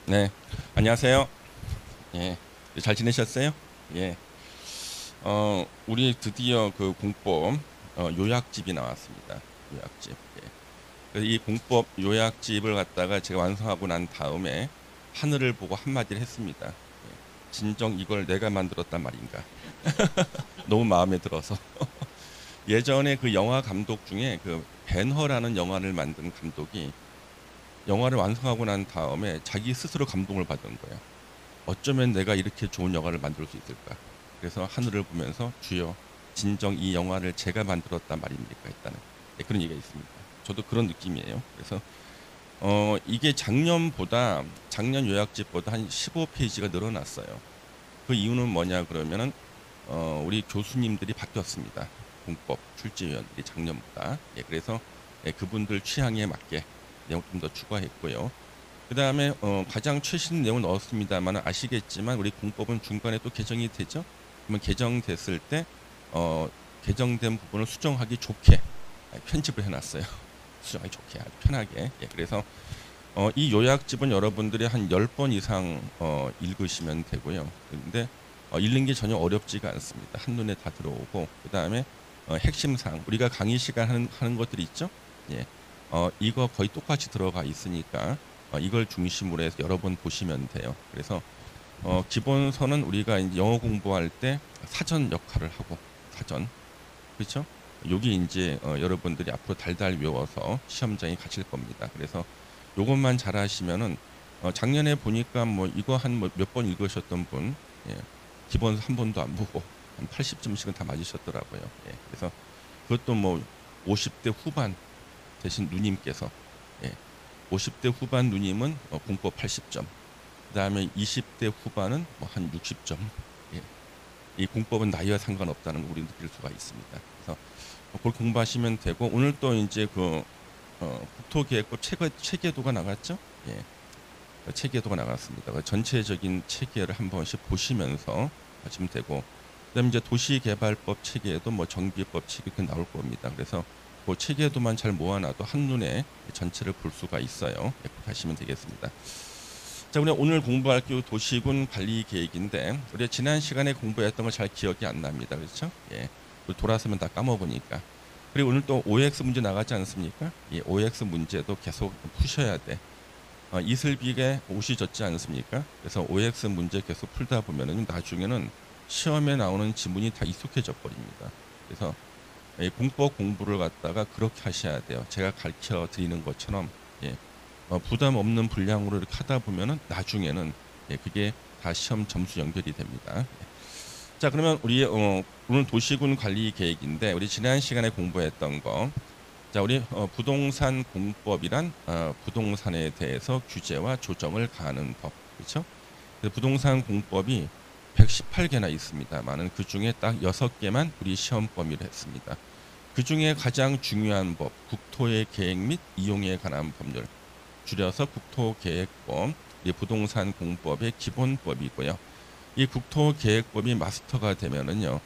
네, 안녕하세요. 예, 잘 지내셨어요? 예, 우리 드디어 그 공법 요약집이 나왔습니다. 요약집. 예. 그래서 이 공법 요약집을 갖다가 제가 완성하고 난 다음에 하늘을 보고 한마디를 했습니다. 예, 진정 이걸 내가 만들었단 말인가? 너무 마음에 들어서. 예전에 그 영화 감독 중에 그 벤허라는 영화를 만든 감독이 영화를 완성하고 난 다음에 자기 스스로 감동을 받은 거예요. 어쩌면 내가 이렇게 좋은 영화를 만들 수 있을까? 그래서 하늘을 보면서 주여 진정 이 영화를 제가 만들었단 말입니까? 했다는 그런 얘기가 있습니다. 저도 그런 느낌이에요. 그래서 이게 작년 요약집보다 한 15페이지가 늘어났어요. 그 이유는 뭐냐 그러면은 우리 교수님들이 바뀌었습니다. 공법 출제위원들이 작년보다. 예, 그래서 그분들 취향에 맞게 내용 좀 더 추가했고요. 그 다음에 가장 최신 내용을 넣었습니다만 아시겠지만 우리 공법은 중간에 또 개정이 되죠. 그러면 개정됐을 때 개정된 부분을 수정하기 좋게 편집을 해놨어요. 수정하기 좋게 아주 편하게. 예, 그래서 이 요약집은 여러분들이 한 10번 이상 읽으시면 되고요. 근데 읽는 게 전혀 어렵지가 않습니다. 한눈에 다 들어오고 그 다음에 핵심 사항 우리가 강의 시간 하는 것들이 있죠. 예, 이거 거의 똑같이 들어가 있으니까 이걸 중심으로 해서 여러 번 보시면 돼요. 그래서 기본서는 우리가 이제 영어 공부할 때 사전 역할을 하고 사전 그렇죠? 여기 이제 여러분들이 앞으로 달달 외워서 시험장에 가실 겁니다. 그래서 요것만 잘 하시면은 작년에 보니까 뭐 이거 한 몇 번 읽으셨던 분 예, 기본 한 번도 안 보고 한 80점씩은 다 맞으셨더라고요. 예, 그래서 그것도 뭐 50대 후반 대신 누님께서 예, 50대 후반 누님은 공법 80점, 그다음에 20대 후반은 뭐 한 60점. 예, 이 공법은 나이와 상관없다는 거 우리 느낄 수가 있습니다. 그래서 그걸 공부하시면 되고 오늘 또 이제 그 국토계획법 체계도가 나갔죠? 예, 체계도가 나갔습니다. 전체적인 체계를 한 번씩 보시면서 하시면 되고 그다음에 이제 도시개발법 체계에도 뭐 정비법 체계 그 나올 겁니다. 그래서 그 체계도만 잘 모아놔도 한눈에 전체를 볼 수가 있어요. 그렇게 하시면 되겠습니다. 자, 우리 오늘 공부할 게 도시군 관리 계획인데 우리가 지난 시간에 공부했던 거 잘 기억이 안 납니다. 그렇죠? 예. 돌아서면 다 까먹으니까. 그리고 오늘 또 OX 문제 나가지 않습니까? 이 OX 문제도 계속 푸셔야 돼. 이슬비에 옷이 젖지 않습니까? 그래서 OX 문제 계속 풀다 보면은 나중에는 시험에 나오는 지문이 다 익숙해져 버립니다. 그래서 이 공법 공부를 갖다가 그렇게 하셔야 돼요. 제가 가르쳐 드리는 것처럼 예, 부담 없는 분량으로 이렇게 하다 보면은 나중에는 예, 그게 다 시험 점수 연결이 됩니다. 예. 자, 그러면 우리 오늘 도시군 관리 계획인데 우리 지난 시간에 공부했던 거. 자, 우리 부동산 공법이란 부동산에 대해서 규제와 조정을 가하는 법, 그렇죠? 부동산 공법이 118개나 있습니다만은 그 중에 딱 6개만 우리 시험 범위를 했습니다. 그 중에 가장 중요한 법, 국토의 계획 및 이용에 관한 법률, 줄여서 국토계획법, 이 부동산 공법의 기본법이고요. 이 국토계획법이 마스터가 되면은요,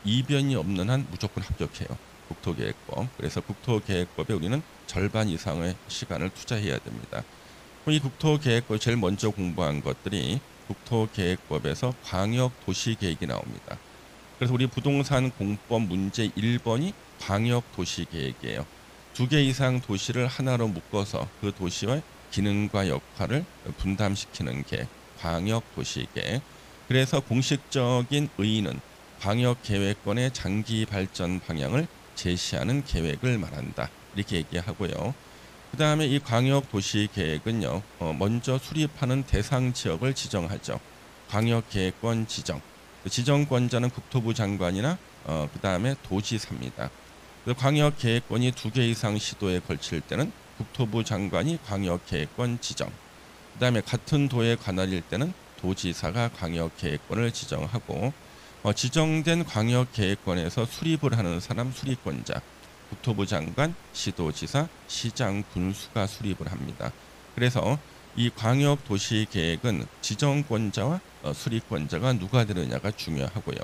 이변이 없는 한 무조건 합격해요. 국토계획법. 그래서 국토계획법에 우리는 절반 이상의 시간을 투자해야 됩니다. 이 국토계획법 제일 먼저 공부한 것들이 국토계획법에서 광역도시계획이 나옵니다. 그래서 우리 부동산 공법 문제 1번이 광역도시계획이에요. 2개 이상 도시를 하나로 묶어서 그 도시의 기능과 역할을 분담시키는 게 광역도시계획. 그래서 공식적인 의의는 광역계획권의 장기 발전 방향을 제시하는 계획을 말한다. 이렇게 얘기하고요. 그 다음에 이 광역도시계획은요. 먼저 수립하는 대상 지역을 지정하죠. 광역계획권 지정. 그 지정권자는 국토부 장관이나 그 다음에 도지사입니다. 그 광역계획권이 2개 이상 시도에 걸칠 때는 국토부 장관이 광역계획권 지정. 그 다음에 같은 도에 관할일 때는 도지사가 광역계획권을 지정하고 지정된 광역계획권에서 수립을 하는 사람 수립권자, 국토부 장관, 시도지사, 시장, 군수가 수립을 합니다. 그래서 이 광역도시계획은 지정권자와 수립권자가 누가 되느냐가 중요하고요.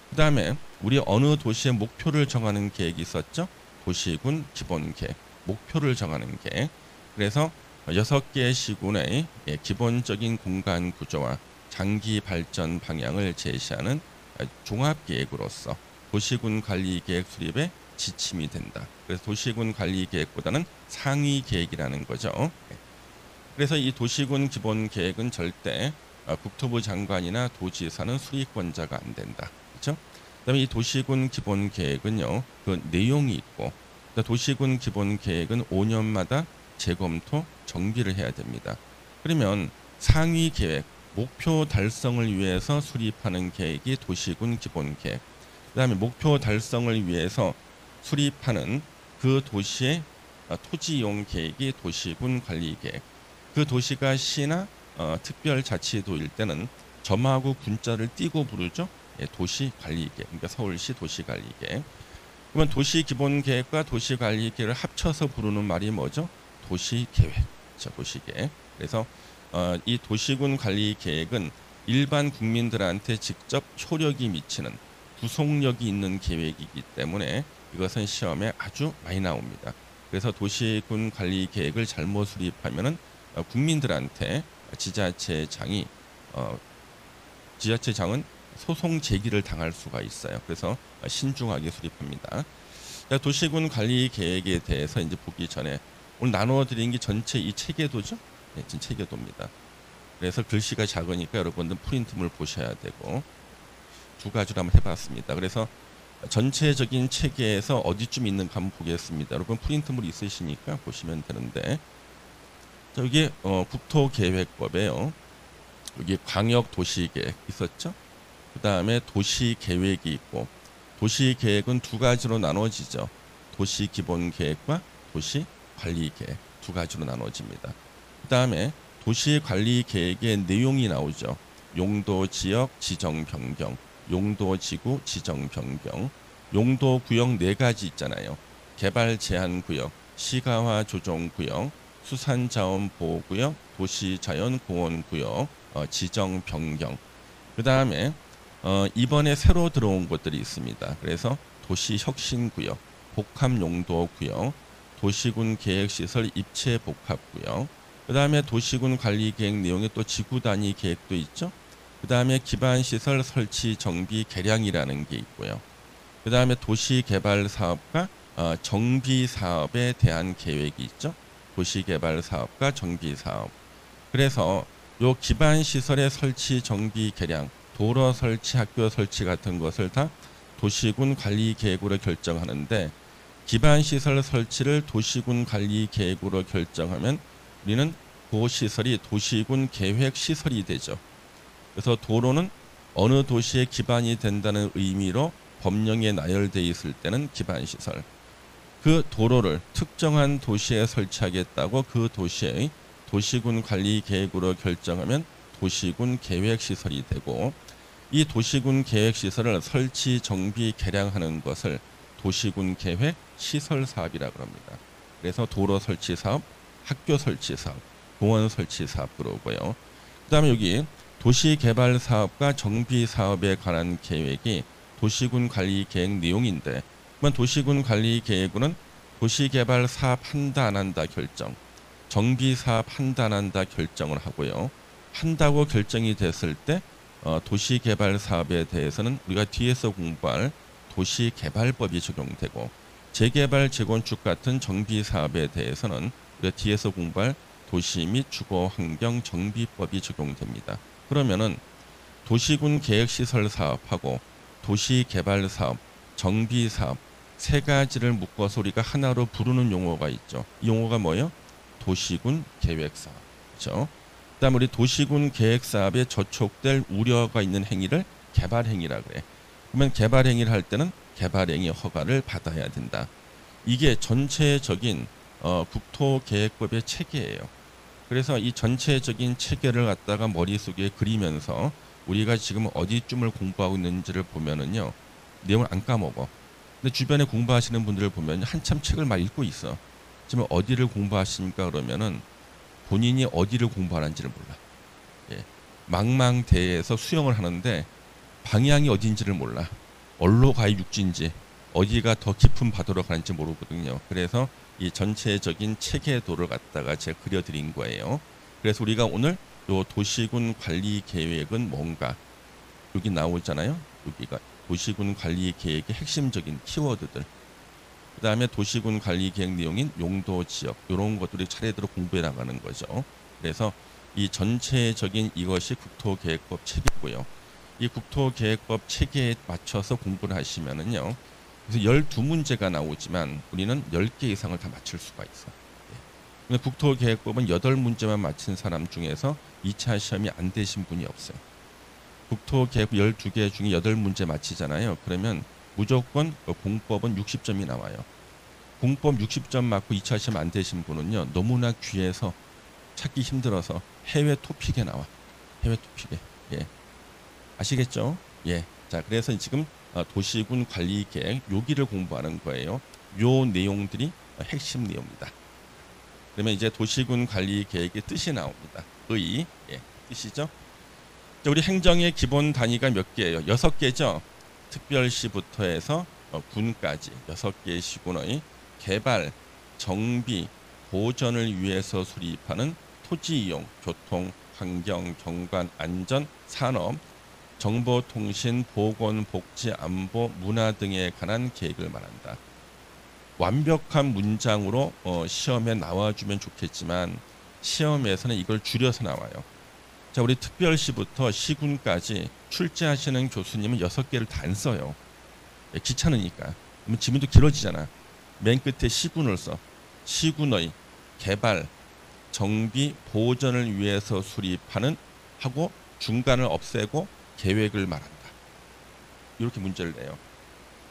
그 다음에 우리 어느 도시의 목표를 정하는 계획이 있었죠? 도시군 기본계획, 목표를 정하는 계획. 그래서 6개의 시군의 기본적인 공간 구조와 장기 발전 방향을 제시하는 종합계획으로서 도시군 관리계획 수립에 지침이 된다. 그래서 도시군 관리계획보다는 상위 계획이라는 거죠. 그래서 이 도시군 기본계획은 절대 국토부 장관이나 도지사는 수립권자가 안 된다. 그렇죠? 그다음에 이 도시군 기본계획은요, 그 내용이 있고, 도시군 기본계획은 5년마다 재검토, 정비를 해야 됩니다. 그러면 상위 계획, 목표 달성을 위해서 수립하는 계획이 도시군 기본계획. 그다음에 목표 달성을 위해서 수립하는 그 도시의 토지 이용 계획이 도시군 관리 계획. 그 도시가 시나 특별자치도일 때는 점하고 군자를 띄고 부르죠. 도시 관리 계획. 그러니까 서울시 도시 관리 계획. 그러면 도시 기본 계획과 도시 관리 계획을 합쳐서 부르는 말이 뭐죠? 도시 계획. 자, 도시 계획. 그래서 이 도시군 관리 계획은 일반 국민들한테 직접 효력이 미치는 구속력이 있는 계획이기 때문에 이것은 시험에 아주 많이 나옵니다. 그래서 도시군 관리 계획을 잘못 수립하면은 국민들한테 지자체장은 소송 제기를 당할 수가 있어요. 그래서 신중하게 수립합니다. 도시군 관리 계획에 대해서 이제 보기 전에 오늘 나누어 드린 게 전체 이 체계도죠. 네, 지금 체계도입니다. 그래서 글씨가 작으니까 여러분들 프린트물 보셔야 되고 두 가지로 한번 해봤습니다. 그래서 전체적인 체계에서 어디쯤 있는가 한번 보겠습니다. 여러분 프린트물 있으시니까 보시면 되는데, 자, 여기 국토계획법에요. 여기 광역도시계획 있었죠. 그 다음에 도시계획이 있고, 도시계획은 두 가지로 나눠지죠. 도시기본계획과 도시관리계획 두 가지로 나눠집니다. 그 다음에 도시관리계획의 내용이 나오죠. 용도지역 지정변경, 용도지구 지정변경, 용도구역 네 가지 있잖아요. 개발제한구역, 시가화조정구역, 수산자원보호구역, 도시자연공원구역 지정변경. 그 다음에 이번에 새로 들어온 것들이 있습니다. 그래서 도시혁신구역, 복합용도구역, 도시군 계획시설 입체복합구역, 그 다음에 도시군 관리계획 내용에 또 지구단위 계획도 있죠. 그 다음에 기반시설 설치 정비 개량이라는 게 있고요. 그 다음에 도시개발사업과 정비사업에 대한 계획이 있죠. 도시개발사업과 정비사업. 그래서 요 기반시설의 설치 정비 개량, 도로 설치, 학교 설치 같은 것을 다 도시군 관리계획으로 결정하는데, 기반시설 설치를 도시군 관리계획으로 결정하면 우리는 그 시설이 도시군 계획시설이 되죠. 그래서 도로는 어느 도시의 기반이 된다는 의미로 법령에 나열되어 있을 때는 기반시설, 그 도로를 특정한 도시에 설치하겠다고 그 도시의 도시군 관리계획으로 결정하면 도시군 계획시설이 되고, 이 도시군 계획시설을 설치, 정비, 개량하는 것을 도시군 계획 시설 사업이라고 합니다. 그래서 도로 설치 사업, 학교 설치 사업, 공원 설치 사업 그러고요. 그 다음에 여기 도시개발 사업과 정비 사업에 관한 계획이 도시군 관리 계획 내용인데, 그러면 도시군 관리 계획은 도시개발 사업 한다 안 한다 결정, 정비 사업 한다 안 한다 결정을 하고요. 한다고 결정이 됐을 때 도시개발 사업에 대해서는 우리가 뒤에서 공부할 도시개발법이 적용되고, 재개발, 재건축 같은 정비 사업에 대해서는 우리가 뒤에서 공부할 도시 및 주거 환경 정비법이 적용됩니다. 그러면은 도시군 계획시설 사업하고 도시개발 사업, 정비 사업 세 가지를 묶어서 우리가 하나로 부르는 용어가 있죠. 이 용어가 뭐예요? 도시군 계획 사업. 그렇죠? 그다음 우리 도시군 계획 사업에 저촉될 우려가 있는 행위를 개발 행위라 그래. 그러면 개발 행위를 할 때는 개발 행위 허가를 받아야 된다. 이게 전체적인 국토계획법의 체계예요. 그래서 이 전체적인 체계를 갖다가 머릿속에 그리면서 우리가 지금 어디쯤을 공부하고 있는지를 보면은요, 내용을 안 까먹어. 근데 주변에 공부하시는 분들을 보면 한참 책을 막 읽고 있어. 지금 어디를 공부하십니까? 그러면은 본인이 어디를 공부하는지를 몰라. 예. 망망대해에서 수영을 하는데 방향이 어딘지를 몰라. 얼로 가야 육지인지 어디가 더 깊은 바다로 가는지 모르거든요. 그래서 이 전체적인 체계도를 갖다가 제가 그려드린 거예요. 그래서 우리가 오늘 요 도시군 관리 계획은 뭔가 여기 나오잖아요. 여기가 도시군 관리 계획의 핵심적인 키워드들. 그 다음에 도시군 관리 계획 내용인 용도 지역 이런 것들이 차례대로 공부해 나가는 거죠. 그래서 이 전체적인 이것이 국토계획법 체계고요. 이 국토계획법 체계에 맞춰서 공부를 하시면은요. 그래서 12문제가 나오지만 우리는 10개 이상을 다 맞출 수가 있어. 근데 국토계획법은 8문제만 맞힌 사람 중에서 2차 시험이 안 되신 분이 없어요. 국토계획 12개 중에 8문제 맞히잖아요. 그러면 무조건 공법은 60점이 나와요. 공법 60점 맞고 2차 시험 안 되신 분은요. 너무나 귀해서 찾기 힘들어서 해외 토픽에 나와. 해외 토픽에. 예. 아시겠죠? 예. 자, 그래서 지금 도시군 관리 계획 여기를 공부하는 거예요. 요 내용들이 핵심 내용이다. 그러면 이제 도시군 관리 계획의 뜻이 나옵니다. 의, 예, 뜻이죠. 자, 우리 행정의 기본 단위가 몇 개예요? 6개죠. 특별시부터 해서 군까지 6개의 시군의 개발, 정비, 보전을 위해서 수립하는 토지 이용, 교통, 환경, 경관, 안전, 산업, 정보통신, 보건, 복지, 안보, 문화 등에 관한 계획을 말한다. 완벽한 문장으로 시험에 나와주면 좋겠지만 시험에서는 이걸 줄여서 나와요. 자, 우리 특별시부터 시군까지 출제하시는 교수님은 6개를 다 안 써요. 예, 귀찮으니까. 그러면 지문도 길어지잖아. 맨 끝에 시군을 써. 시군의 개발, 정비, 보전을 위해서 수립하는 하고 중간을 없애고 계획을 말한다. 이렇게 문제를 내요.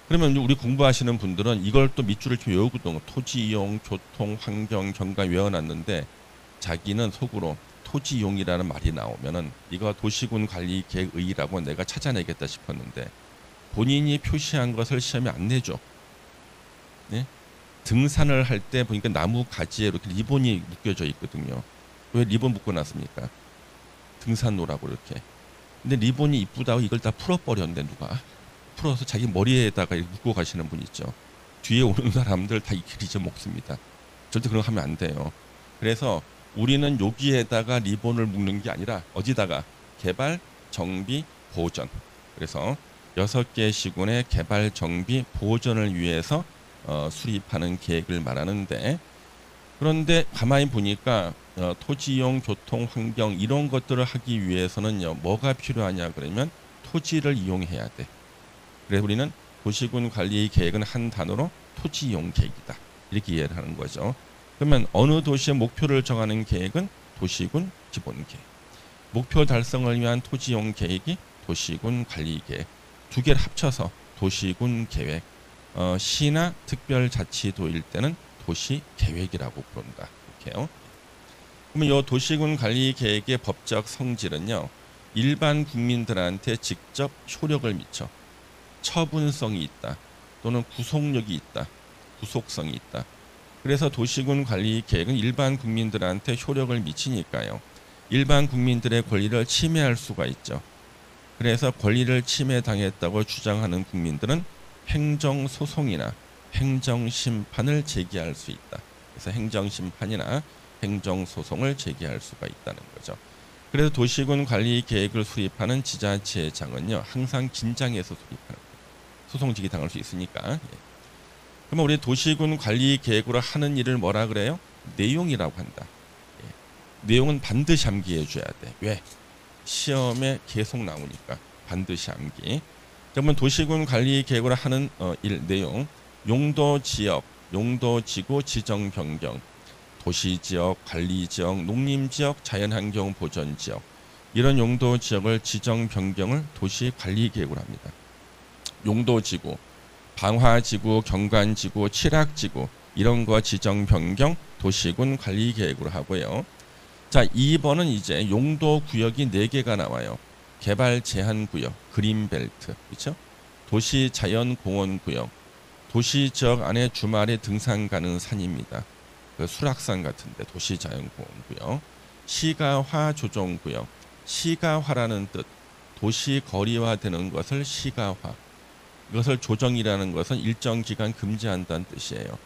그러면 우리 공부하시는 분들은 이걸 또 밑줄을 좀 외우거든요. 토지 이용, 교통, 환경, 경관 외워놨는데 자기는 속으로 토지 이용이라는 말이 나오면은 이거 도시군 관리 계획의라고 내가 찾아내겠다 싶었는데 본인이 표시한 것을 시험에 안 내줘. 네? 등산을 할 때 보니까 나무 가지에 이렇게 리본이 묶여져 있거든요. 왜 리본 묶어놨습니까? 등산로라고 이렇게. 근데 리본이 이쁘다고 이걸 다 풀어버렸는데 누가? 풀어서 자기 머리에다가 묶고 가시는 분 있죠. 뒤에 오는 사람들 다 잊어먹습니다. 절대 그런 거 하면 안 돼요. 그래서 우리는 여기에다가 리본을 묶는 게 아니라 어디다가 개발, 정비, 보전. 그래서 6개 시군의 개발, 정비, 보전을 위해서 수립하는 계획을 말하는데 그런데 가만히 보니까 토지 이용, 교통, 환경 이런 것들을 하기 위해서는요. 뭐가 필요하냐 그러면 토지를 이용해야 돼. 그래서 우리는 도시군 관리 계획은 한 단어로 토지 이용 계획이다. 이렇게 이해를 하는 거죠. 그러면 어느 도시의 목표를 정하는 계획은 도시군 기본 계획. 목표 달성을 위한 토지 이용 계획이 도시군 관리 계획. 두 개를 합쳐서 도시군 계획. 시나 특별자치도일 때는 도시 계획이라고 부른다. 이렇게요. 그러면 이 도시군 관리 계획의 법적 성질은요. 일반 국민들한테 직접 효력을 미쳐. 처분성이 있다. 또는 구속력이 있다. 구속성이 있다. 그래서 도시군 관리 계획은 일반 국민들한테 효력을 미치니까요. 일반 국민들의 권리를 침해할 수가 있죠. 그래서 권리를 침해당했다고 주장하는 국민들은 행정소송이나 행정심판을 제기할 수 있다. 그래서 행정심판이나 행정소송을 제기할 수가 있다는 거죠. 그래서 도시군 관리 계획을 수립하는 지자체장은요. 항상 긴장해서 수립하는 거예요. 소송직이 당할 수 있으니까. 예. 그러면 우리 도시군 관리 계획으로 하는 일을 뭐라 그래요? 내용이라고 한다. 예. 내용은 반드시 암기해 줘야 돼. 왜? 시험에 계속 나오니까 반드시 암기. 그러면 도시군 관리 계획으로 하는 일 내용, 용도 지역, 용도 지구 지정 변경, 도시 지역, 관리 지역, 농림 지역, 자연환경 보전 지역 이런 용도 지역을 지정 변경을 도시 관리 계획으로 합니다. 용도지구, 방화지구, 경관지구, 칠학지구 이런 거 지정 변경 도시군 관리 계획으로 하고요. 자, 2번은 이제 용도 구역이 4개가 나와요. 개발 제한 구역, 그린벨트, 그렇죠? 도시 자연 공원 구역, 도시 지역 안에 주말에 등산 가는 산입니다. 그 수락산 같은데 도시 자연 공원 구역, 시가화 조정 구역, 시가화라는 뜻, 도시 거리화되는 것을 시가화. 이것을 조정이라는 것은 일정 기간 금지한다는 뜻이에요.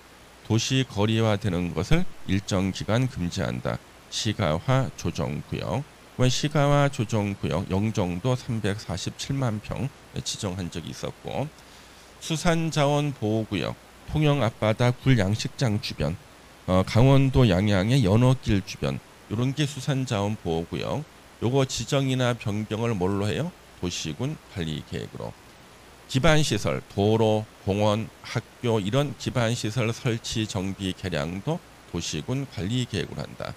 도시 거리화되는 것을 일정 기간 금지한다. 시가화 조정구역. 시가화 조정구역 영종도 347만 평 지정한 적이 있었고, 수산자원 보호구역 통영 앞바다 굴양식장 주변, 강원도 양양의 연어길 주변, 이런 게 수산자원 보호구역. 요거 지정이나 변경을 뭘로 해요? 도시군 관리계획으로. 기반시설, 도로, 공원, 학교 이런 기반시설 설치, 정비, 개량도 도시군 관리계획으로 한다.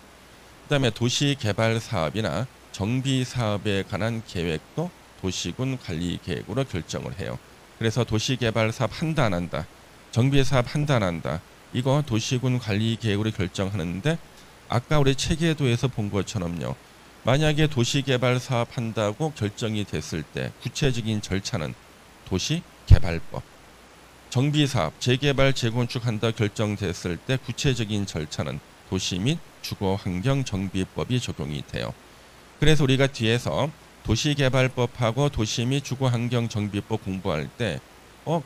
그 다음에 도시개발사업이나 정비사업에 관한 계획도 도시군 관리계획으로 결정을 해요. 그래서 도시개발사업 한다 안 한다, 정비사업 한다 안 한다, 이거 도시군 관리계획으로 결정하는데, 아까 우리 체계도에서 본 것처럼요, 만약에 도시개발사업 한다고 결정이 됐을 때 구체적인 절차는 도시개발법, 정비사업, 재개발, 재건축한다 결정됐을 때 구체적인 절차는 도시 및 주거환경정비법이 적용이 돼요. 그래서 우리가 뒤에서 도시개발법하고 도시 및 주거환경정비법 공부할 때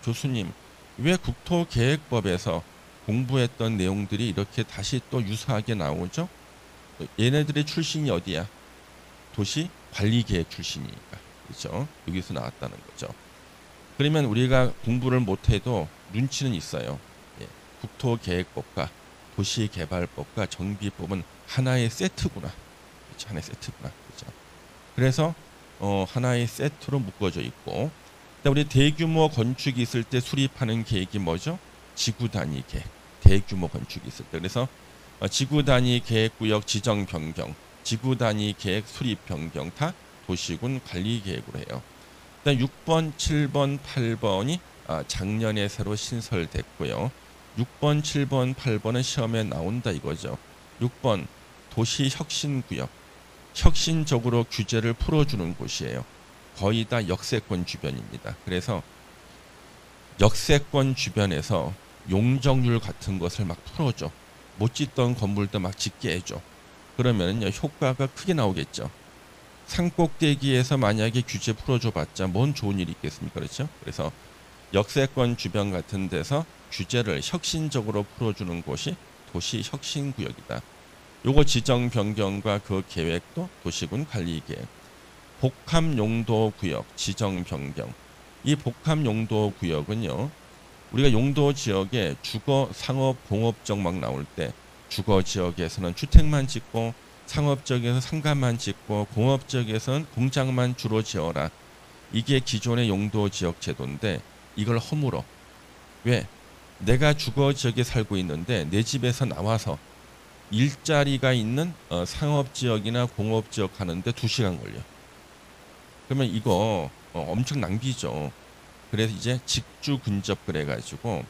교수님 왜 국토계획법에서 공부했던 내용들이 이렇게 다시 또 유사하게 나오죠? 얘네들의 출신이 어디야? 도시관리계획 출신이니까. 그렇죠? 여기서 나왔다는 거죠. 그러면 우리가 공부를 못해도 눈치는 있어요. 예, 국토계획법과 도시개발법과 정비법은 하나의 세트구나. 그렇죠? 하나의 세트구나. 그렇죠? 그래서 하나의 세트로 묶어져 있고, 우리 대규모 건축이 있을 때 수립하는 계획이 뭐죠? 지구 단위 계획. 대규모 건축이 있을 때. 그래서 지구 단위 계획구역 지정 변경, 지구 단위 계획 수립 변경 다 도시군 관리 계획으로 해요. 일단 6번, 7번, 8번이 작년에 새로 신설됐고요. 6번, 7번, 8번은 시험에 나온다 이거죠. 6번 도시혁신구역, 혁신적으로 규제를 풀어주는 곳이에요. 거의 다 역세권 주변입니다. 그래서 역세권 주변에서 용적률 같은 것을 막 풀어줘. 못 짓던 건물도 막 짓게 해줘. 그러면 효과가 크게 나오겠죠. 산꼭대기에서 만약에 규제 풀어줘 봤자 뭔 좋은 일이 있겠습니까? 그렇죠? 그래서 역세권 주변 같은 데서 규제를 혁신적으로 풀어주는 곳이 도시혁신구역이다. 요거 지정 변경과 그 계획도 도시군 관리계획. 복합용도구역 지정 변경. 이 복합용도구역은요, 우리가 용도 지역에 주거, 상업, 공업적 막 나올 때 주거 지역에서는 주택만 짓고, 상업 지역에서 상가만 짓고, 공업 지역에서는 공장만 주로 지어라. 이게 기존의 용도 지역 제도인데 이걸 허물어. 왜? 내가 주거 지역에 살고 있는데 내 집에서 나와서 일자리가 있는 상업 지역이나 공업 지역 가는데 2시간 걸려. 그러면 이거 엄청 낭비죠. 그래서 이제 직주 근접 그래가지고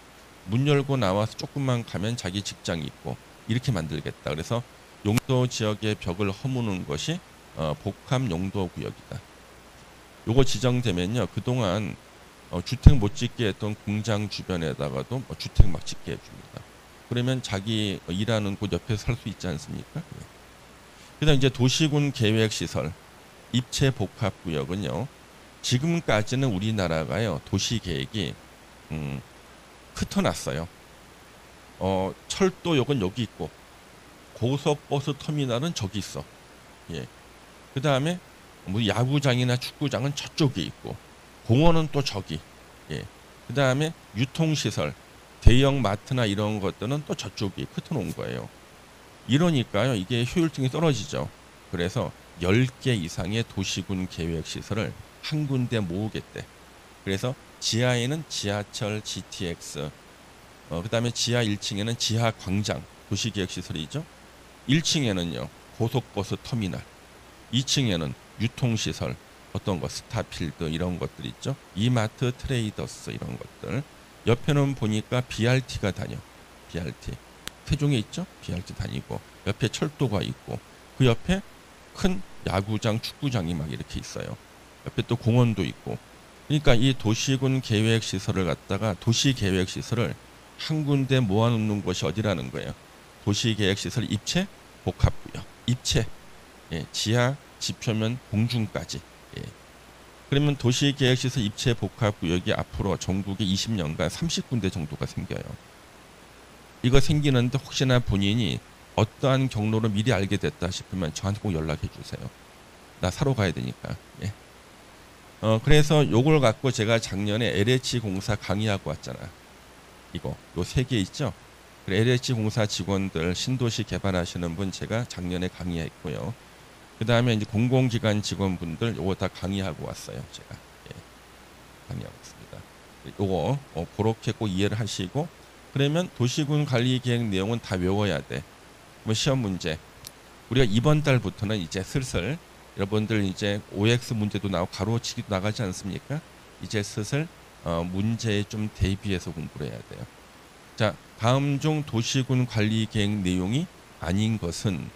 문 열고 나와서 조금만 가면 자기 직장이 있고 이렇게 만들겠다. 그래서 용도 지역의 벽을 허무는 것이 복합 용도 구역이다. 요거 지정되면요, 그동안 주택 못 짓게 했던 공장 주변에다가도 주택 막 짓게 해줍니다. 그러면 자기 일하는 곳 옆에 살 수 있지 않습니까? 그다음 이제 도시군 계획시설 입체 복합구역은요, 지금까지는 우리나라가요 도시 계획이 흩어놨어요. 철도역은 여기 있고 고속버스 터미널은 저기 있어. 예. 그 다음에 뭐 야구장이나 축구장은 저쪽에 있고 공원은 또 저기. 예. 그 다음에 유통시설, 대형 마트나 이런 것들은 또 저쪽에 흩어놓은 거예요. 이러니까요, 이게 효율성이 떨어지죠. 그래서 10개 이상의 도시군 계획시설을 한 군데 모으겠대. 그래서 지하에는 지하철, GTX, 그 다음에 지하 1층에는 지하 광장, 도시계획시설이죠. 1층에는요 고속버스 터미널, 2층에는 유통시설, 어떤 거 스타필드 이런 것들 있죠. 이마트, 트레이더스 이런 것들. 옆에는 보니까 BRT가 다녀. BRT 세종에 있죠. BRT 다니고 옆에 철도가 있고 그 옆에 큰 야구장, 축구장이 막 이렇게 있어요. 옆에 또 공원도 있고. 그러니까 이 도시군 계획시설을 갖다가 도시계획시설을 한 군데 모아놓는 곳이 어디라는 거예요. 도시계획시설 입체 복합구역. 입체. 예, 지하, 지표면, 공중까지. 예. 그러면 도시계획시설 입체 복합구역이 앞으로 전국에 20년간 30군데 정도가 생겨요. 이거 생기는데 혹시나 본인이 어떠한 경로로 미리 알게 됐다 싶으면 저한테 꼭 연락해 주세요. 나 사러 가야 되니까. 예. 그래서 요걸 갖고 제가 작년에 LH 공사 강의하고 왔잖아. 이거 요 3개 있죠. LH 공사 직원들 신도시 개발하시는 분 제가 작년에 강의했고요. 그 다음에 이제 공공기관 직원분들 요거 다 강의하고 왔어요. 제가 강의하고 있습니다. 요거 그렇게 꼭 이해를 하시고, 그러면 도시군 관리 계획 내용은 다 외워야 돼. 뭐 시험 문제 우리가 이번 달부터는 이제 슬슬 여러분들 이제 OX 문제도 나오고 가로치기도 나가지 않습니까? 이제 슬슬 문제에 좀 대비해서 공부를 해야 돼요. 자, 다음 중 도시군 관리 계획 내용이 아닌 것은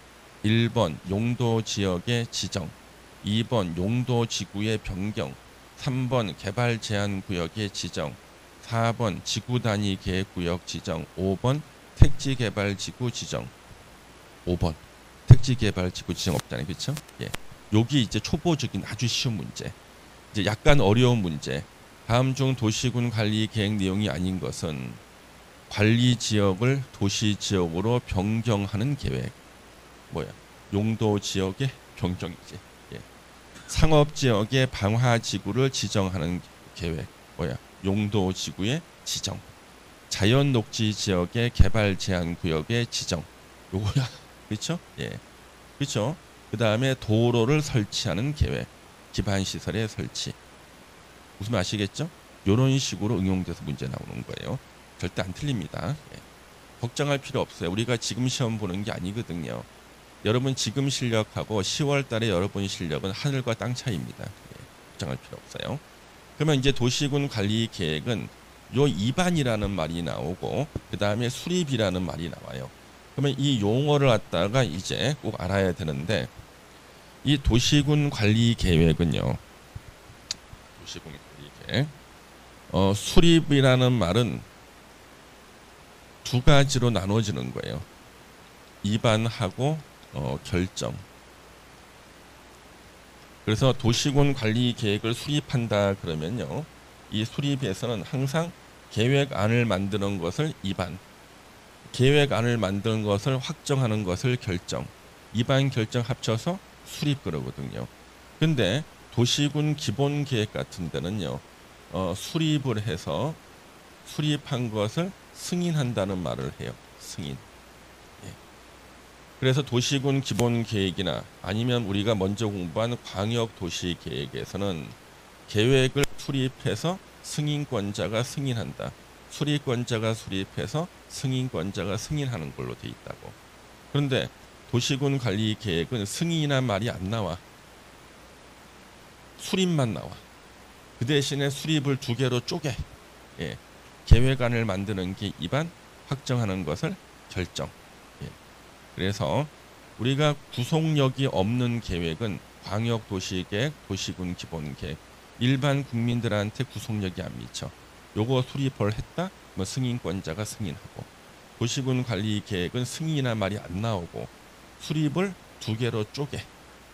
1번 용도 지역의 지정, 2번 용도 지구의 변경, 3번 개발 제한 구역의 지정, 4번 지구 단위 계획 구역 지정, 5번 택지 개발 지구 지정. 5번 택지 개발 지구 지정 없잖아요. 그렇죠? 예. 여기 이제 초보적인 아주 쉬운 문제. 이제 약간 어려운 문제. 다음 중 도시군 관리 계획 내용이 아닌 것은 관리 지역을 도시 지역으로 변경하는 계획. 뭐야? 용도 지역의 변경이지. 예. 상업 지역의 방화 지구를 지정하는 계획. 뭐야? 용도 지구의 지정. 자연 녹지 지역의 개발 제한 구역의 지정. 요거야. 그렇죠? 예. 그렇죠? 그다음에 도로를 설치하는 계획. 기반 시설의 설치. 무슨 아시겠죠? 이런 식으로 응용돼서 문제 나오는 거예요. 절대 안 틀립니다. 예. 걱정할 필요 없어요. 우리가 지금 시험 보는 게 아니거든요. 여러분 지금 실력하고 10월 달에 여러분 실력은 하늘과 땅 차이입니다. 예. 걱정할 필요 없어요. 그러면 이제 도시군 관리 계획은 요 입안이라는 말이 나오고 그 다음에 수립이라는 말이 나와요. 그러면 이 용어를 갖다가 이제 꼭 알아야 되는데, 이 도시군 관리 계획은요. 도시군 관리 계획. 수립이라는 말은 두 가지로 나눠지는 거예요. 입안하고 결정. 그래서 도시군 관리 계획을 수립한다 그러면요. 이 수립에서는 항상 계획안을 만드는 것을 입안, 계획안을 만드는 것을 확정하는 것을 결정, 입안 결정 합쳐서 수립 그러거든요. 근데 도시군 기본 계획 같은 데는요. 수립을 해서 수립한 것을 승인한다는 말을 해요. 승인. 예. 그래서 도시군 기본 계획이나 아니면 우리가 먼저 공부한 광역 도시 계획에서는 계획을 수립해서 승인권자가 승인한다. 수립권자가 수립해서 승인권자가 승인하는 걸로 돼 있다고. 그런데 도시군 관리 계획은 승인이란 말이 안 나와. 수립만 나와. 그 대신에 수립을 두 개로 쪼개. 예. 계획안을 만드는 게 입안, 확정하는 것을 결정. 예. 그래서 우리가 구속력이 없는 계획은 광역도시계획, 도시군 기본계획, 일반 국민들한테 구속력이 안 미쳐. 요거 수립을 했다? 뭐 승인권자가 승인하고. 도시군 관리 계획은 승인이란 말이 안 나오고 수립을 두 개로 쪼개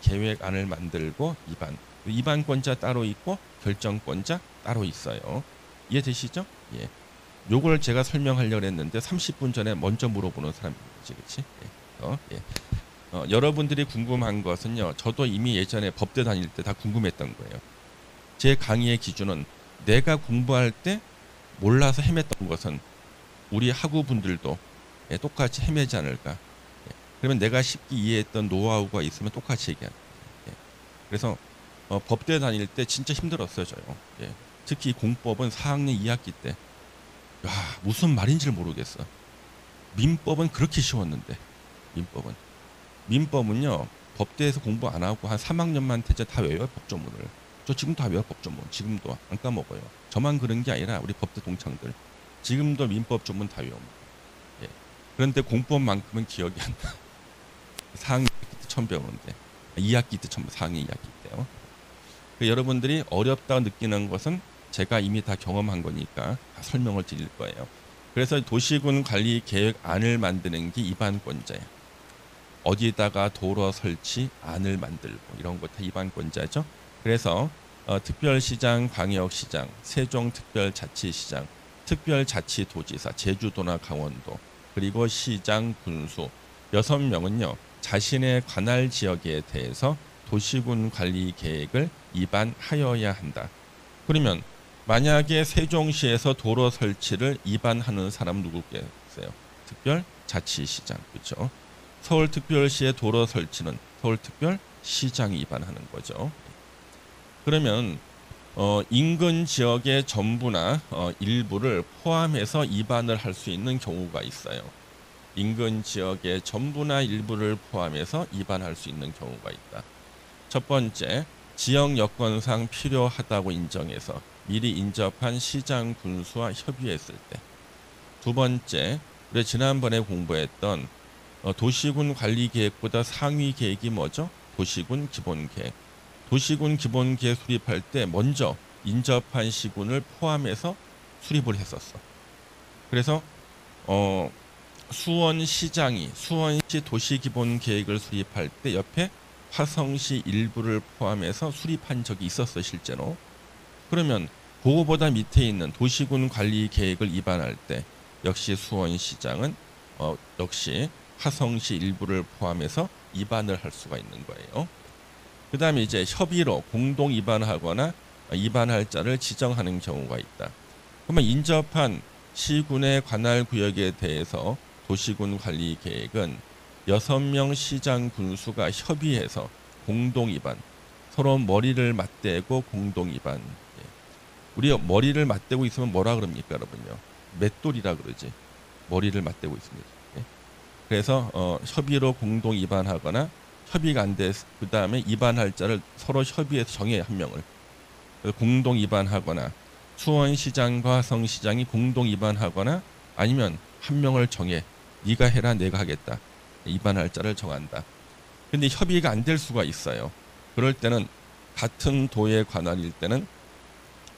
계획안을 만들고 입안. 입안권자 따로 있고 결정권자 따로 있어요. 이해되시죠? 예. 요걸 제가 설명하려고 했는데 30분 전에 먼저 물어보는 사람이지, 그렇지? 예. 여러분들이 궁금한 것은요. 저도 이미 예전에 법대 다닐 때 다 궁금했던 거예요. 제 강의의 기준은 내가 공부할 때 몰라서 헤맸던 것은 우리 학우분들도 똑같이 헤매지 않을까. 그러면 내가 쉽게 이해했던 노하우가 있으면 똑같이 얘기하는 거예요. 그래서 법대 다닐 때 진짜 힘들었어요. 저요. 특히 공법은 4학년 2학기 때 무슨 말인지를 모르겠어. 민법은 그렇게 쉬웠는데 민법은요 법대에서 공부 안 하고 한 3학년만 되자 다 외워요. 법조문을. 저 지금 다 외워. 법조문 지금도 안 까먹어요. 저만 그런 게 아니라 우리 법대 동창들 지금도 민법 조문 다 외웁니다. 그런데 공법만큼은 기억이 안 나. 4학년 때 처음 배우는데 2학기 때 처음 4학년 2학기 때요. 여러분들이 어렵다고 느끼는 것은 제가 이미 다 경험한 거니까 다 설명을 드릴 거예요. 그래서 도시군 관리 계획안을 만드는 게 입안권자예요. 어디다가 도로 설치 안을 만들고 이런 거 다 입안권자죠. 그래서 특별시장, 광역시장, 세종특별자치시장, 특별자치도지사, 제주도나 강원도 그리고 시장, 군수 6명은요. 자신의 관할 지역에 대해서 도시군 관리 계획을 입안하여야 한다. 그러면 만약에 세종시에서 도로 설치를 입안하는 사람 누구겠어요? 특별자치시장. 그렇죠? 서울특별시의 도로 설치는 서울특별시장이 입안하는 거죠. 그러면 인근 지역의 전부나 일부를 포함해서 입안을 할 수 있는 경우가 있어요. 인근 지역의 전부나 일부를 포함해서 입안할 수 있는 경우가 있다. 첫 번째, 지역 여건상 필요하다고 인정해서 미리 인접한 시장 군수와 협의했을 때. 두 번째, 우리 지난번에 공부했던 도시군 관리 계획보다 상위 계획이 뭐죠? 도시군 기본 계획. 도시군 기본 계획 수립할 때 먼저 인접한 시군을 포함해서 수립을 했었어. 그래서 수원시장이 수원시 도시 기본 계획을 수립할 때 옆에 화성시 일부를 포함해서 수립한 적이 있었어, 실제로. 그러면 그거보다 밑에 있는 도시군 관리 계획을 입안할 때 역시 수원시장은 역시 화성시 일부를 포함해서 입안을 할 수가 있는 거예요. 그 다음에 이제 협의로 공동 입안하거나 입안할 자를 지정하는 경우가 있다. 그러면 인접한 시군의 관할 구역에 대해서 도시군 관리 계획은 6명 시장 군수가 협의해서 공동 입안, 서로 머리를 맞대고 공동 입안. 우리 머리를 맞대고 있으면 뭐라 그럽니까, 여러분요? 맷돌이라 그러지. 머리를 맞대고 있습니다. 그래서 협의로 공동 입안하거나 협의가 안 돼, 그 다음에 입안할 자를 서로 협의해서 정해, 한 명을. 공동 입안하거나 수원시장과 성시장이 공동 입안하거나 아니면 한 명을 정해. 네가 해라, 내가 하겠다. 입안할 자를 정한다. 근데 협의가 안 될 수가 있어요. 그럴 때는 같은 도의 관할일 때는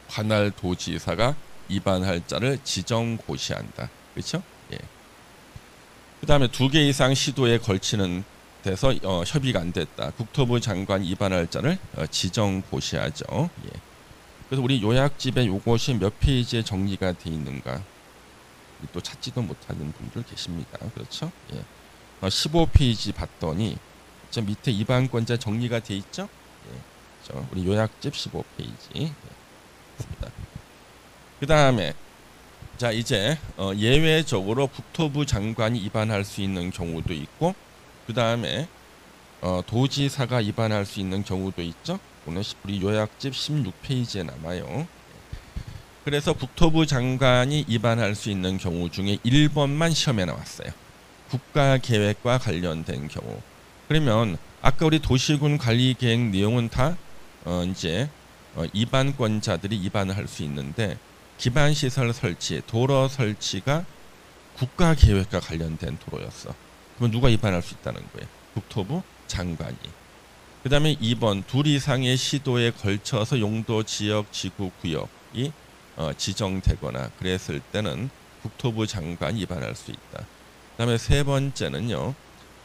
관할 도지사가 입안할 자를 지정 고시한다. 그렇죠? 예. 그 다음에 2개 이상 시도에 걸치는 돼서 협의가 안 됐다. 국토부 장관 입안할 자를 지정 고시하죠. 예. 그래서 우리 요약집에 요것이 몇 페이지에 정리가 돼 있는가 또 찾지도 못하는 분들 계십니다. 그렇죠? 예. 15페이지 봤더니 저 밑에 입안권자 정리가 돼 있죠? 예. 우리 요약집 15페이지. 예. 그 다음에 자 이제 예외적으로 국토부 장관이 입안할 수 있는 경우도 있고 그 다음에 도지사가 입안할 수 있는 경우도 있죠. 오늘 우리 요약집 16페이지에 남아요. 그래서 국토부 장관이 입안할 수 있는 경우 중에 1번만 시험에 나왔어요. 국가계획과 관련된 경우. 그러면 아까 우리 도시군 관리계획 내용은 다 이제 입안권자들이 입안을 할 수 있는데 기반시설 설치, 도로 설치가 국가계획과 관련된 도로였어. 그럼 누가 입안할 수 있다는 거예요? 국토부 장관이. 그 다음에 2번, 2 이상의 시도에 걸쳐서 용도, 지역, 지구, 구역이 지정되거나 그랬을 때는 국토부 장관이 입안할 수 있다. 그 다음에 3번째는요.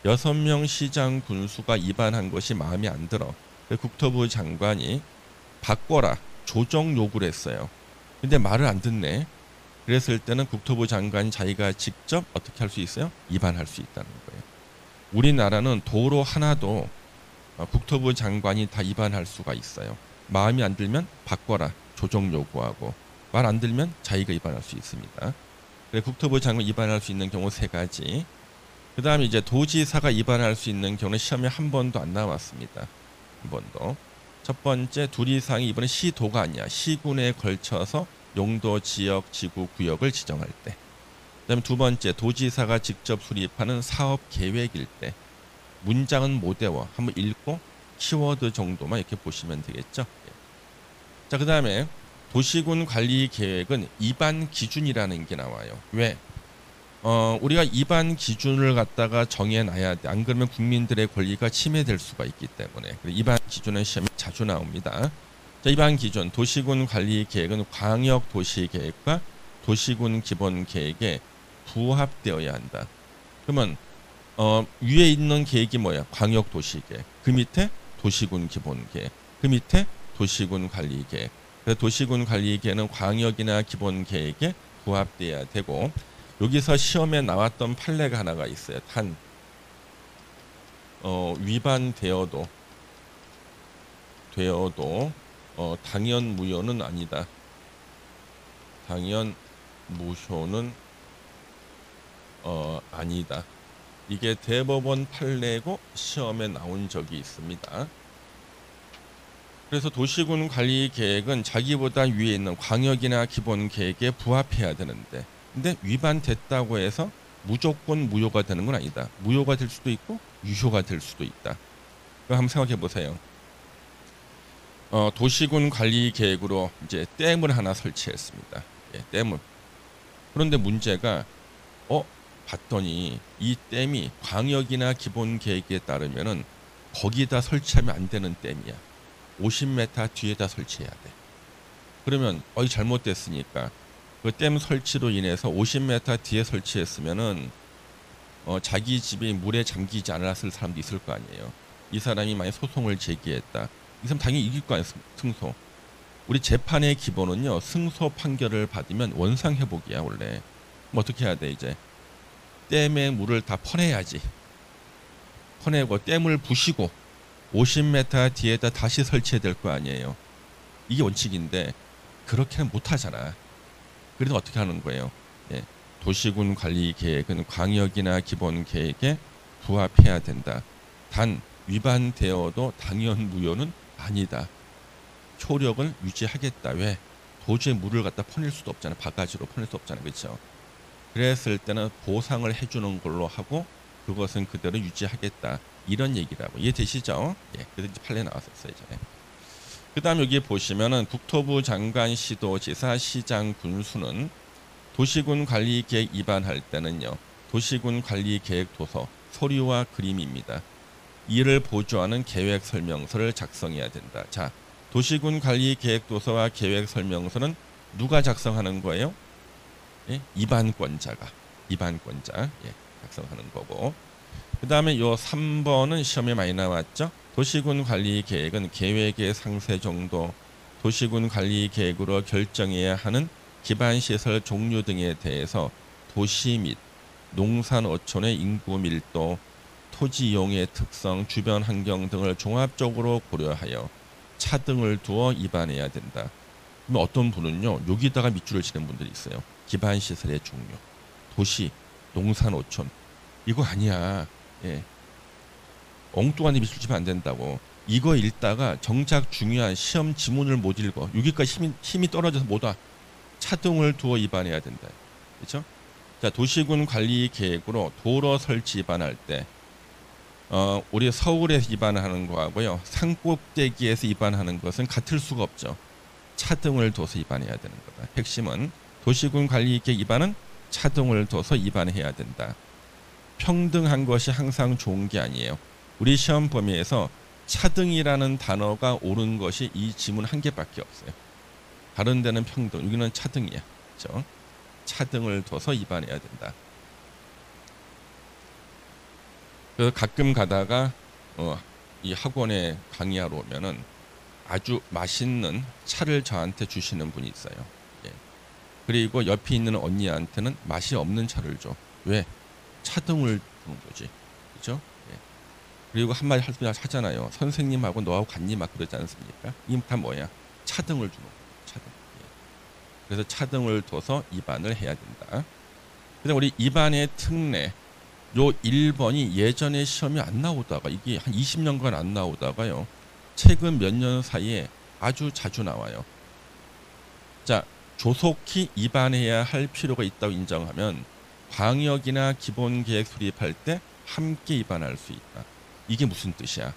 6명 시장 군수가 입안한 것이 마음에 안 들어. 국토부 장관이 바꿔라, 조정 요구를 했어요. 근데 말을 안 듣네. 그랬을 때는 국토부 장관이 자기가 직접 어떻게 할 수 있어요? 입안할 수 있다는 거예요. 우리나라는 도로 하나도 국토부 장관이 다 입안할 수가 있어요. 마음이 안 들면 바꿔라, 조정 요구하고 말 안 들면 자기가 입안할 수 있습니다. 그래서 국토부 장관 입안할 수 있는 경우 3가지. 그 다음에 이제 도지사가 입안할 수 있는 경우는 시험에 한 번도 안 나왔습니다. 한 번도. 첫 번째, 2 이상이 이번에 시도가 아니야. 시군에 걸쳐서 용도, 지역, 지구, 구역을 지정할 때. 그 다음에 2번째, 도지사가 직접 수립하는 사업 계획일 때. 문장은 못 외워. 한번 읽고 키워드 정도만 이렇게 보시면 되겠죠. 자, 그 다음에 도시군 관리 계획은 입안 기준이라는 게 나와요. 왜? 우리가 입안 기준을 갖다가 정해놔야 돼. 안 그러면 국민들의 권리가 침해될 수가 있기 때문에. 입안 기준은 시험에 자주 나옵니다. 자, 입안 기준, 도시군 관리 계획은 광역 도시 계획과 도시군 기본 계획에 부합되어야 한다. 그러면 위에 있는 계획이 뭐야? 광역 도시 계획. 그 밑에 도시군 기본 계획. 그 밑에 도시군 관리 계획. 그래서 도시군 관리 계획은 광역이나 기본 계획에 부합돼야 되고, 여기서 시험에 나왔던 판례가 하나가 있어요. 단 위반되어도 당연 무효는 아니다. 당연 무효는 아니다. 이게 대법원 판례고 시험에 나온 적이 있습니다. 그래서 도시군 관리 계획은 자기보다 위에 있는 광역이나 기본 계획에 부합해야 되는데, 근데 위반됐다고 해서 무조건 무효가 되는 건 아니다. 무효가 될 수도 있고 유효가 될 수도 있다. 그럼 한번 생각해 보세요. 도시군 관리 계획으로 이제 댐을 하나 설치했습니다. 예, 댐을. 그런데 문제가 봤더니 이 댐이 광역이나 기본 계획에 따르면은 거기다 설치하면 안 되는 댐이야. 50m 뒤에다 설치해야 돼. 그러면 잘못됐으니까 그 댐 설치로 인해서 50m 뒤에 설치했으면은 자기 집이 물에 잠기지 않았을 사람도 있을 거 아니에요. 이 사람이 만약 소송을 제기했다. 이 사람 당연히 이길 거 아니에요. 승소. 우리 재판의 기본은요, 승소 판결을 받으면 원상 회복이야 원래. 그럼 어떻게 해야 돼 이제? 댐의 물을 다 퍼내야지. 퍼내고 댐을 부시고 50m 뒤에다 다시 설치해야 될 거 아니에요. 이게 원칙인데 그렇게는 못하잖아. 그래서 어떻게 하는 거예요? 예, 도시군 관리 계획은 광역이나 기본 계획에 부합해야 된다. 단 위반되어도 당연 무효는 아니다. 효력을 유지하겠다. 왜? 도저히 물을 갖다 퍼낼 수도 없잖아. 바가지로 퍼낼 수 없잖아. 그렇죠? 그랬을 때는 보상을 해주는 걸로 하고 그것은 그대로 유지하겠다. 이런 얘기라고. 이해되시죠? 예, 그래서 판례 나왔었어요. 이제. 그 다음 여기 보시면은 국토부 장관, 시도지사, 시장, 군수는 도시군 관리 계획 위반할 때는요, 도시군 관리 계획 도서, 서류와 그림입니다. 이를 보조하는 계획 설명서를 작성해야 된다. 자, 도시군 관리 계획 도서와 계획 설명서는 누가 작성하는 거예요? 예? 위반권자가. 예, 작성하는 거고. 그 다음에 요 3번은 시험에 많이 나왔죠. 도시군 관리 계획은 계획의 상세 정도, 도시군 관리 계획으로 결정해야 하는 기반시설 종류 등에 대해서 도시 및 농산어촌의 인구 밀도, 토지 이용의 특성, 주변 환경 등을 종합적으로 고려하여 차등을 두어 위반해야 된다. 그럼 어떤 분은요, 여기다가 밑줄을 치는 분들이 있어요. 기반시설의 종류, 도시, 농산어촌. 이거 아니야. 예. 엉뚱한 데 밑줄 치면 안 된다고. 이거 읽다가 정작 중요한 시험 지문을 못 읽어. 여기까지 힘이 떨어져서 못 와. 차등을 두어 위반해야 된다. 그렇죠? 자, 도시군 관리 계획으로 도로 설치 위반할 때 우리 서울에서 위반하는 거하고요, 산꼭대기에서 위반하는 것은 같을 수가 없죠. 차등을 둬서 위반해야 되는 거다. 핵심은 도시군 관리 계획 위반은 차등을 둬서 위반해야 된다. 평등한 것이 항상 좋은 게 아니에요. 우리 시험 범위에서 차등이라는 단어가 옳은 것이 이 지문 한 개밖에 없어요. 다른 데는 평등, 여기는 차등이야. 그렇죠? 차등을 둬서 위반해야 된다. 그래서 가끔 가다가 이 학원에 강의하러 오면은 아주 맛있는 차를 저한테 주시는 분이 있어요. 예. 그리고 옆에 있는 언니한테는 맛이 없는 차를 줘. 왜? 차등을 두는 거지. 그렇죠? 예. 그리고 한마디 하잖아요. 선생님하고 너하고 같니? 막 그러지 않습니까? 이 다 뭐야? 차등을 주는 거예요. 차등. 예. 그래서 차등을 둬서 위반을 해야 된다. 그다음 우리 위반의 특례. 요 1번이 예전에 시험이 안 나오다가, 이게 한 20년간 안 나오다가요, 최근 몇 년 사이에 아주 자주 나와요. 자, 조속히 위반해야 할 필요가 있다고 인정하면 광역이나 기본계획 수립할 때 함께 위반할 수 있다. 이게 무슨 뜻이야?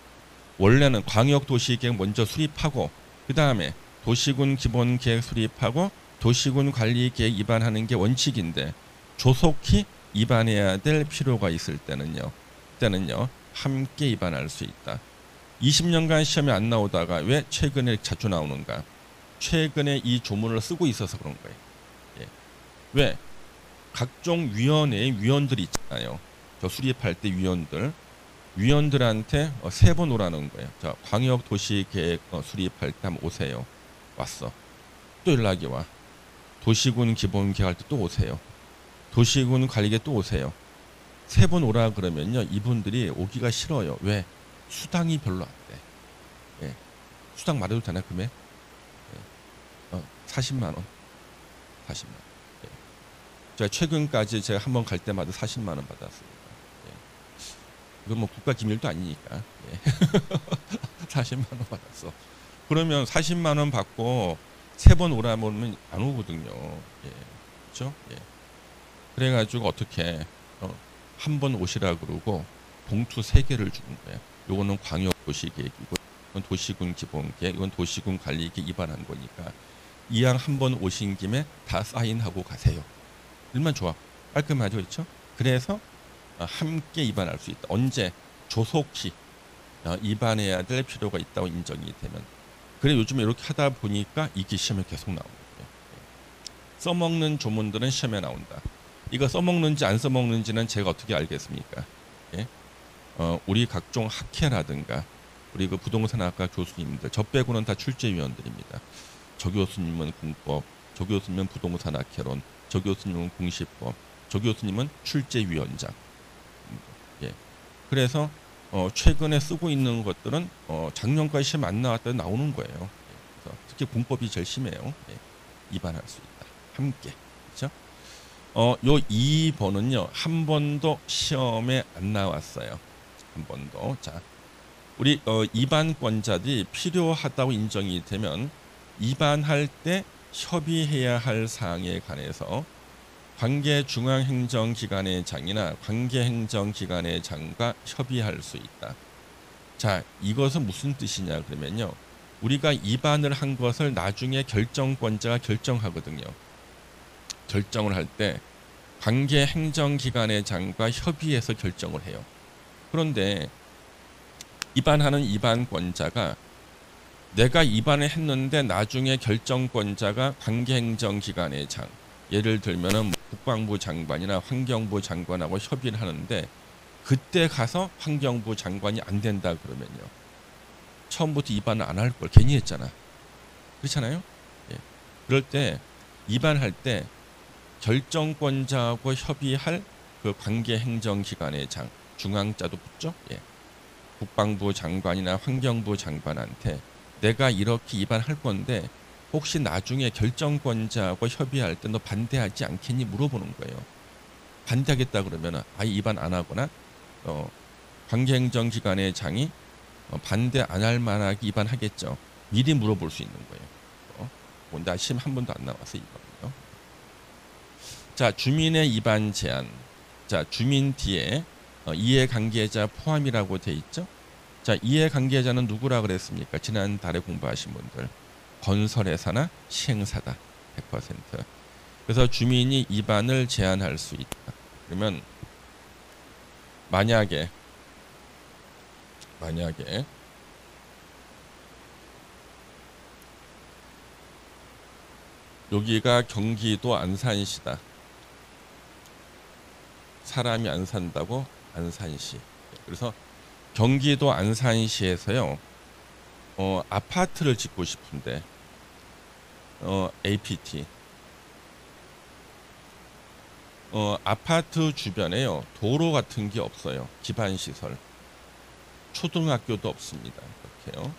원래는 광역도시계획 먼저 수립하고 그 다음에 도시군 기본계획 수립하고 도시군 관리계획 위반하는 게 원칙인데, 조속히 위반해야 될 필요가 있을 때는요, 함께 위반할 수 있다. 20년간 시험에 안 나오다가 왜 최근에 자주 나오는가? 최근에 이 조문을 쓰고 있어서 그런 거예요. 예. 왜? 각종 위원회의 위원들이 있잖아요. 저 수립할 때 위원들한테 3번 오라는 거예요. 자, 광역도시계획 수립할 때 한번 오세요. 왔어. 또 연락이 와. 도시군 기본계획 할 때 또 오세요. 도시군 관리계 또 오세요. 3번 오라 그러면요 이분들이 오기가 싫어요. 왜? 수당이 별로 안 돼. 예. 수당 말해도 되나 금액? 예. 40만 원. 40만 원. 예. 제가 최근까지 제가 한번 갈 때마다 40만 원 받았습니다. 예. 이건 뭐 국가 기밀도 아니니까. 예. 40만 원 받았어. 그러면 40만 원 받고 3번 오라면 안 오거든요. 예. 그렇죠? 예. 그래가지고 어떻게 한 번 오시라 그러고 봉투 3개를 주는 거예요. 요거는 광역도시계획이고 이건 도시군 기본계획, 이건 도시군 관리계획 위반한 거니까 이왕 한 번 오신 김에 다 사인하고 가세요. 일만 좋아. 깔끔하죠, 그렇죠? 그래서 함께 위반할 수 있다. 언제? 조속히 위반해야 될 필요가 있다고 인정이 되면. 그래 요즘에 이렇게 하다 보니까 이게 시험에 계속 나오는 거예요. 써먹는 조문들은 시험에 나온다. 이거 써먹는지 안 써먹는지는 제가 어떻게 알겠습니까? 예? 우리 각종 학회라든가 우리 그 부동산학과 교수님들 저 빼고는 다 출제위원들입니다. 저 교수님은 공법, 저 교수님은 부동산학회론, 저 교수님은 공시법, 저 교수님은 출제위원장. 예. 그래서 최근에 쓰고 있는 것들은 작년까지 시험 안 나왔다 나오는 거예요. 예. 그래서 특히 공법이 제일 심해요. 예. 위반할 수 있다. 함께. 그렇죠? 요 2번은요 한 번도 시험에 안 나왔어요. 한 번도. 자, 우리 위반권자들이 필요하다고 인정이 되면 위반할 때 협의해야 할 사항에 관해서 관계 중앙행정기관의 장이나 관계행정기관의 장과 협의할 수 있다. 자, 이것은 무슨 뜻이냐 그러면요 우리가 위반을 한 것을 나중에 결정권자가 결정하거든요. 결정을 할 때 관계 행정기관의 장과 협의해서 결정을 해요. 그런데 위반하는 위반권자가 내가 위반을 했는데 나중에 결정권자가 관계 행정기관의 장, 예를 들면은 국방부 장관이나 환경부 장관하고 협의를 하는데 그때 가서 환경부 장관이 안 된다 그러면요 처음부터 위반을 안 할 걸 괜히 했잖아. 그렇잖아요. 예. 그럴 때 위반할 때 결정권자하고 협의할 그 관계행정기관의 장, 중앙자도 붙죠. 예. 국방부 장관이나 환경부 장관한테 내가 이렇게 위반할 건데 혹시 나중에 결정권자하고 협의할 때 너 반대하지 않겠니 물어보는 거예요. 반대하겠다 그러면 아예 위반 안 하거나 관계행정기관의 장이 반대 안 할 만하게 위반하겠죠. 미리 물어볼 수 있는 거예요. 나 시험 한 번도 안 나와서 이거는요. 자, 주민의 위반 제한. 자, 주민 뒤에 이해관계자 포함이라고 돼 있죠. 자, 이해관계자는 누구라 그랬습니까? 지난달에 공부하신 분들. 건설회사나 시행사다. 100%. 그래서 주민이 위반을 제한할 수 있다. 그러면 만약에 여기가 경기도 안산시다. 사람이 안 산다고 안산시. 그래서 경기도 안산시에서요 아파트를 짓고 싶은데 APT 아파트 주변에요 도로 같은 게 없어요. 기반시설 초등학교도 없습니다. 이렇게요.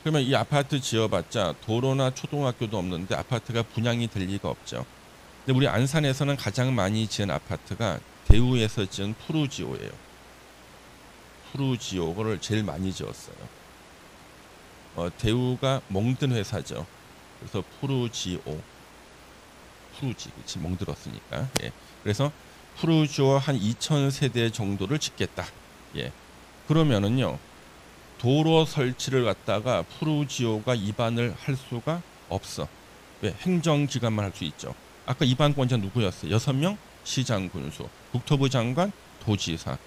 그러면 이 아파트 지어봤자 도로나 초등학교도 없는데 아파트가 분양이 될 리가 없죠. 근데 우리 안산에서는 가장 많이 지은 아파트가 대우에서 지은 푸르지오예요. 푸르지오를 제일 많이 지었어요. 대우가 멍든 회사죠. 그래서 푸르지오, 푸르지, 그치, 멍들었으니까. 예. 그래서 푸르지오 한 2,000세대 정도를 짓겠다. 예. 그러면은요 도로 설치를 갖다가 푸르지오가 위반을 할 수가 없어. 왜? 행정기관만 할 수 있죠. 아까 위반권자 누구였어요? 6명? 시장, 군수, 국토부 장관, 도지사.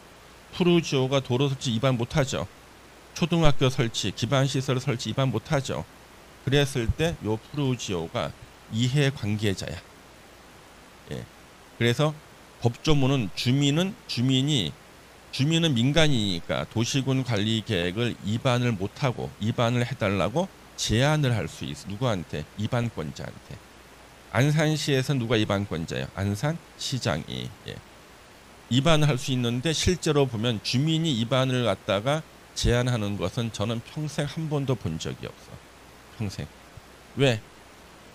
푸르지오가 도로 설치 위반 못하죠. 초등학교 설치, 기반시설 설치 위반 못하죠. 그랬을 때 요 푸르지오가 이해관계자야. 예. 그래서 법조문은 주민이 민간이니까 도시군 관리 계획을 위반을 못하고 위반을 해달라고 제안을 할 수 있어. 누구한테? 위반권자한테. 안산시에서 누가 입안권자예요? 안산시장이. 예. 입안을 할 수 있는데 실제로 보면 주민이 입안을 갖다가 제한하는 것은 저는 평생 한 번도 본 적이 없어. 평생. 왜?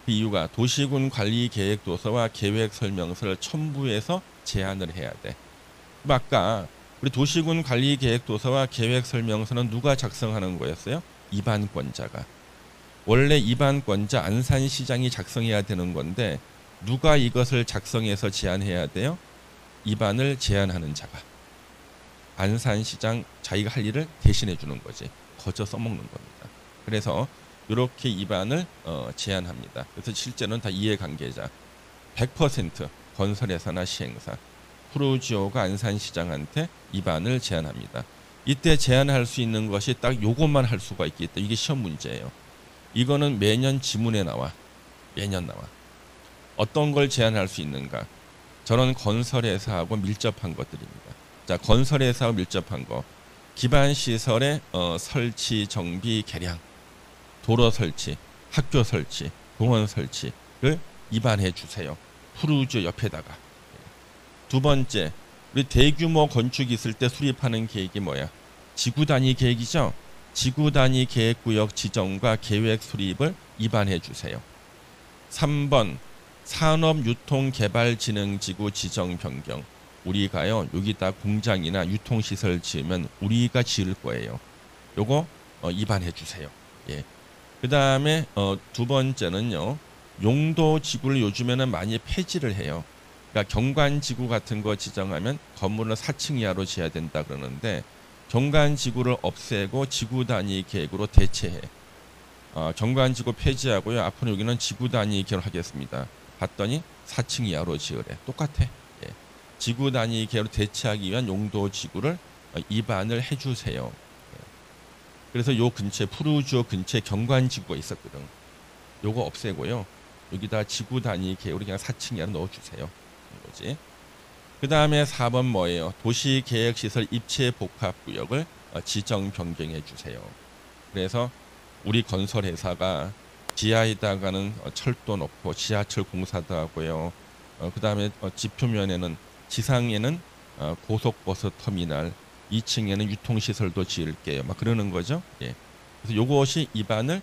그 이유가 도시군 관리 계획 도서와 계획 설명서를 첨부해서 제안을 해야 돼. 그럼 아까 우리 도시군 관리 계획 도서와 계획 설명서는 누가 작성하는 거였어요? 입안권자가. 원래 입안권자 안산시장이 작성해야 되는 건데 누가 이것을 작성해서 제안해야 돼요? 입안을 제안하는 자가. 안산시장 자기가 할 일을 대신해 주는 거지. 거저 써먹는 겁니다. 그래서 이렇게 입안을 제안합니다. 그래서 실제는 다 이해관계자 100% 건설회사나 시행사 프로지오가 안산시장한테 입안을 제안합니다. 이때 제안할 수 있는 것이 딱 요것만 할 수가 있기 때문에 이게 시험 문제예요. 이거는 매년 지문에 나와. 매년 나와. 어떤 걸 제안할 수 있는가? 저는 건설회사하고 밀접한 것들입니다. 자, 건설회사와 밀접한 거. 기반시설의 설치, 정비, 개량, 도로 설치, 학교 설치, 공원 설치를 입안해 주세요. 푸르지오 옆에다가. 두 번째, 우리 대규모 건축이 있을 때 수립하는 계획이 뭐야? 지구 단위 계획이죠. 지구 단위 계획구역 지정과 계획 수립을 입안해 주세요. 3번, 산업유통개발진흥지구 지정 변경. 우리가요 여기다 공장이나 유통시설 지으면 우리가 지을 거예요. 요거 입안해 주세요. 예. 그 다음에 두 번째는요, 용도지구를 요즘에는 많이 폐지를 해요. 그러니까 경관지구 같은 거 지정하면 건물을 4층 이하로 지어야 된다 그러는데 경관지구를 없애고 지구 단위 계획으로 대체해. 경관지구 폐지하고요. 앞으로 여기는 지구 단위 계획을 하겠습니다. 봤더니 4층 이하로 지으래. 똑같아. 예. 지구 단위 계획으로 대체하기 위한 용도지구를 입안을 해주세요. 예. 그래서 요 근처에 푸르지오 근처에 경관지구가 있었거든. 요거 없애고요. 여기다 지구 단위 계획으로 그냥 4층 이하로 넣어주세요. 거지. 그 다음에 4번 뭐예요? 도시계획시설 입체복합구역을 지정 변경해 주세요. 그래서 우리 건설회사가 지하에다가는 철도 넣고 지하철 공사도 하고요. 그 다음에 지표면에는 지상에는 고속버스 터미널, 2층에는 유통시설도 지을게요. 막 그러는 거죠. 예. 그래서 이것이 입안을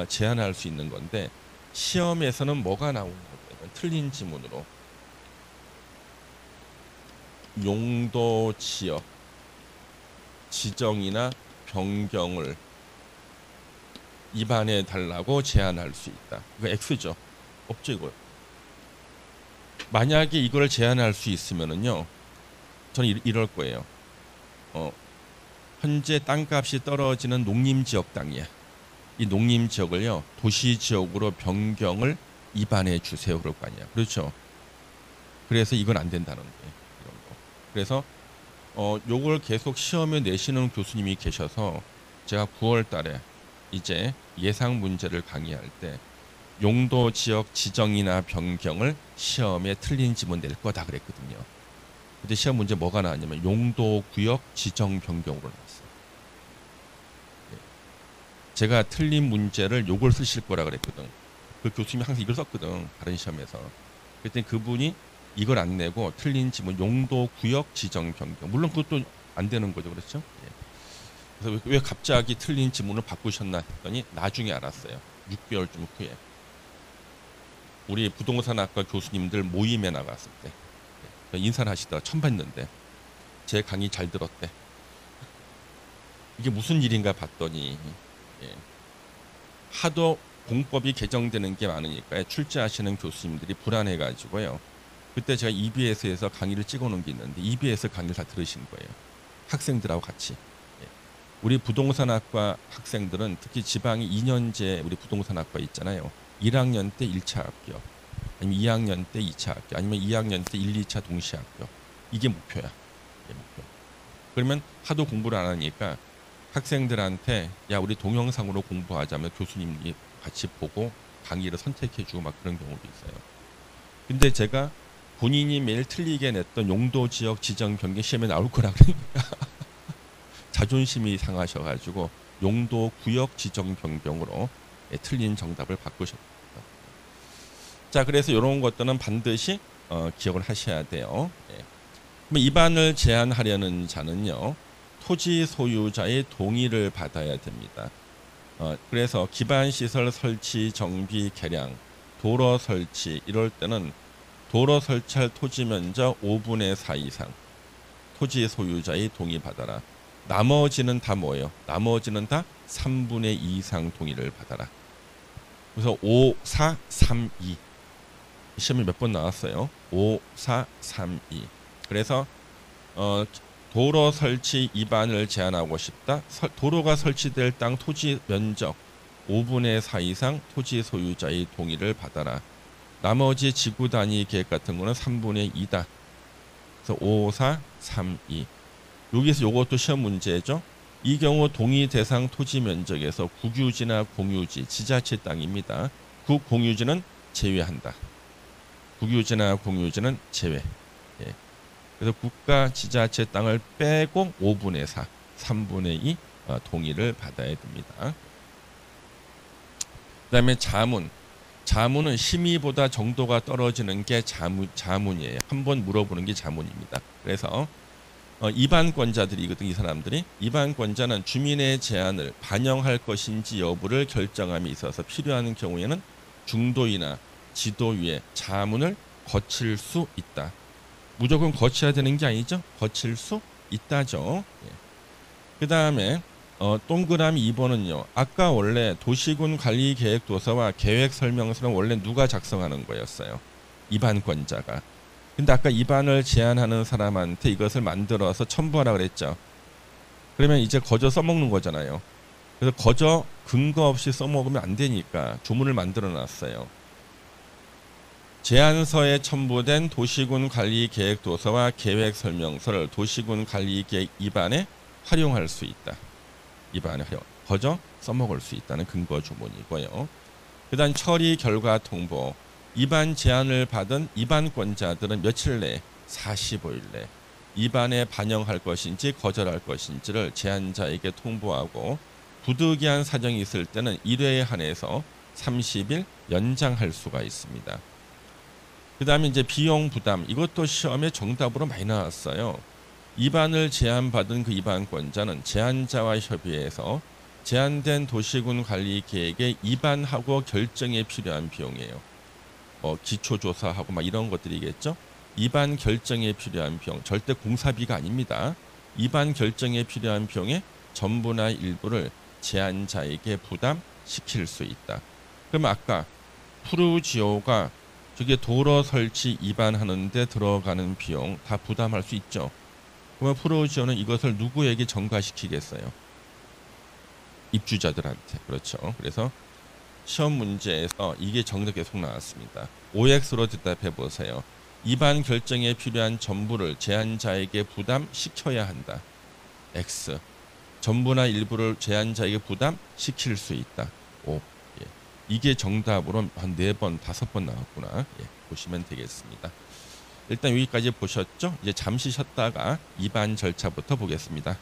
제한할 수 있는 건데 시험에서는 뭐가 나오는 거예요? 틀린 지문으로. 용도 지역 지정이나 변경을 입안해 달라고 제안할 수 있다. 이거 X죠. 없죠 이거. 만약에 이걸 제안할 수 있으면은요, 저는 이럴 거예요. 현재 땅값이 떨어지는 농림지역 땅이야. 이 농림지역을요 도시지역으로 변경을 입안해 주세요 그럴 거 아니야. 그렇죠. 그래서 이건 안 된다는 거예요. 이런 거. 그래서 요걸 계속 시험에 내시는 교수님이 계셔서 제가 9월 달에 이제 예상 문제를 강의할 때 용도 지역 지정이나 변경을 시험에 틀린 지문 낼 거다 그랬거든요. 근데 시험 문제 뭐가 나왔냐면 용도 구역 지정 변경으로 나왔어요. 제가 틀린 문제를 요걸 쓰실 거라 그랬거든. 그 교수님이 항상 이걸 썼거든. 다른 시험에서. 그랬더니 그분이 이걸 안 내고 틀린 지문 용도 구역 지정 변경. 물론 그것도 안 되는 거죠. 그렇죠? 예. 그래서 왜 갑자기 틀린 지문을 바꾸셨나 했더니 나중에 알았어요. 6개월쯤 후에. 우리 부동산학과 교수님들 모임에 나갔을 때 인사를 하시다가 처음 봤는데 제 강의 잘 들었대. 이게 무슨 일인가 봤더니 하도 공법이 개정되는 게 많으니까 출제하시는 교수님들이 불안해가지고요. 그때 제가 EBS에서 강의를 찍어놓은 게 있는데 EBS 강의를 다 들으신 거예요. 학생들하고 같이. 우리 부동산학과 학생들은 특히 지방이 2년제 우리 부동산학과 있잖아요. 1학년 때 1차 합격, 아니면 2학년 때 2차 합격, 아니면 2학년 때 1, 2차 동시 합격. 이게 목표야. 이게 목표. 그러면 하도 공부를 안 하니까 학생들한테 야 우리 동영상으로 공부하자면 교수님이 같이 보고 강의를 선택해주고 막 그런 경우도 있어요. 근데 제가 본인이 매일 틀리게 냈던 용도 지역 지정 변경 시험에 나올 거라 그러니까 자존심이 상하셔가지고 용도 구역 지정 변경으로 틀린 정답을 바꾸셨습니다. 자, 그래서 이런 것들은 반드시 기억을 하셔야 돼요. 예. 그럼 이반을 제한하려는 자는요, 토지 소유자의 동의를 받아야 됩니다. 그래서 기반시설 설치, 정비, 개량, 도로 설치 이럴 때는 도로 설치할 토지 면적 5분의 4 이상 토지 소유자의 동의 받아라. 나머지는 다 뭐예요? 나머지는 다 3분의 2 이상 동의를 받아라. 그래서 5, 4, 3, 2 시험이 몇 번 나왔어요? 5, 4, 3, 2 그래서 도로 설치 이반을 제한하고 싶다. 도로가 설치될 땅 토지 면적 5분의 4 이상 토지 소유자의 동의를 받아라. 나머지 지구 단위 계획 같은 거는 3분의 2다. 그래서 5, 4, 3, 2. 여기서 이것도 시험 문제죠. 이 경우 동의 대상 토지 면적에서 국유지나 공유지, 지자체 땅입니다. 그 공유지는 제외한다. 국유지나 공유지는 제외. 예. 그래서 국가 지자체 땅을 빼고 5분의 4, 3분의 2 동의를 받아야 됩니다. 그다음에 자문. 자문은 심의보다 정도가 떨어지는 게 자문이에요. 한번 물어보는 게 자문입니다. 그래서 이반권자들이거든. 이 사람들이 이반권자는 주민의 제안을 반영할 것인지 여부를 결정함에 있어서 필요한 경우에는 중도이나 지도위에 자문을 거칠 수 있다. 무조건 거쳐야 되는 게 아니죠. 거칠 수 있다죠. 예. 그 다음에 동그라미 2번은요. 아까 원래 도시군 관리계획 도서와 계획 설명서는 원래 누가 작성하는 거였어요? 이반권자가. 근데 아까 이반을 제안하는 사람한테 이것을 만들어서 첨부하라 그랬죠. 그러면 이제 거저 써먹는 거잖아요. 그래서 거저 근거 없이 써먹으면 안 되니까 조문을 만들어 놨어요. 제안서에 첨부된 도시군 관리계획 도서와 계획 설명서를 도시군 관리계획 입안에 활용할 수 있다. 입안에 거저 써먹을 수 있다는 근거 조문이고요. 그 다음 처리 결과 통보. 입안 제안을 받은 입안권자들은 며칠 내에 45일 내 입안에 반영할 것인지 거절할 것인지를 제안자에게 통보하고 부득이한 사정이 있을 때는 1회에 한해서 30일 연장할 수가 있습니다. 그 다음에 이제 비용 부담. 이것도 시험에 정답으로 많이 나왔어요. 입안을 제안받은 그 입안권자는 제안자와 협의해서 제안된 도시군 관리 계획에 입안하고 결정에 필요한 비용이에요. 기초조사하고 막 이런 것들이겠죠. 입안 결정에 필요한 비용, 절대 공사비가 아닙니다. 입안 결정에 필요한 비용의 전부나 일부를 제안자에게 부담시킬 수 있다. 그럼 아까 푸르지오가 저게 도로 설치 입안하는데 들어가는 비용 다 부담할 수 있죠. 그러면 푸르지오는 이것을 누구에게 전가시키겠어요? 입주자들한테. 그렇죠. 그래서 시험 문제에서 이게 정답 계속 나왔습니다. OX로 대답해 보세요. 입안 결정에 필요한 전부를 제안자에게 부담시켜야 한다. X. 전부나 일부를 제안자에게 부담시킬 수 있다. O. 예. 이게 정답으로 한 4번, 5번 나왔구나. 예. 보시면 되겠습니다. 일단 여기까지 보셨죠? 이제 잠시 쉬었다가 입안 절차부터 보겠습니다.